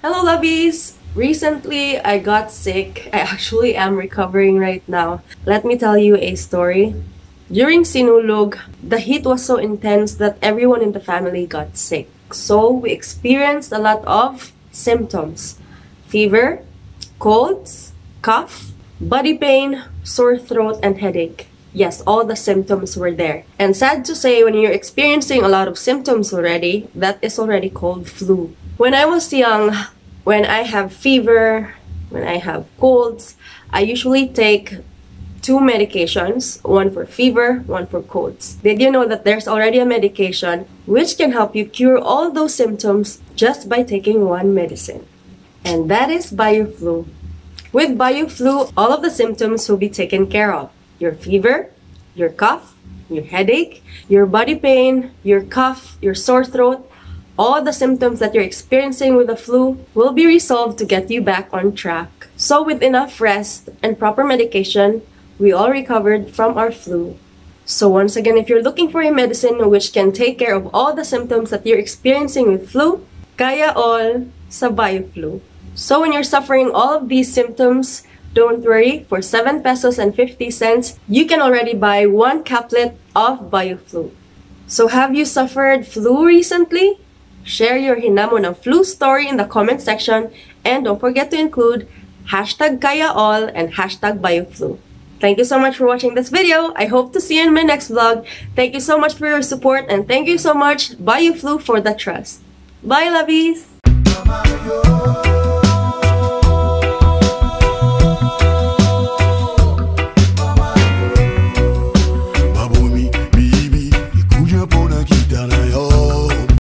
Hello, lovies! Recently, I got sick. I actually am recovering right now. Let me tell you a story. During Sinulog, the heat was so intense that everyone in the family got sick. So, we experienced a lot of symptoms. Fever, colds, cough, body pain, sore throat, and headache. Yes, all the symptoms were there. And sad to say, when you're experiencing a lot of symptoms already, that is already called flu. When I was young, when I have fever, when I have colds, I usually take 2 medications, one for fever, one for colds. Did you know that there's already a medication which can help you cure all those symptoms just by taking one medicine? And that is BioFlu. With BioFlu, all of the symptoms will be taken care of. Your fever, your cough, your headache, your body pain, your cough, your sore throat, all the symptoms that you're experiencing with the flu will be resolved to get you back on track. So with enough rest and proper medication, we all recovered from our flu. So once again, if you're looking for a medicine which can take care of all the symptoms that you're experiencing with flu, kaya all sa BioFlu. So when you're suffering all of these symptoms, don't worry, for 7 pesos and 50 cents, you can already buy 1 caplet of BioFlu. So have you suffered flu recently? Share your hinamon ng flu story in the comment section and don't forget to include #KayaAll and #BioFlu. Thank you so much for watching this video. I hope to see you in my next vlog. Thank you so much for your support and thank you so much BioFlu for the trust. Bye, lovies!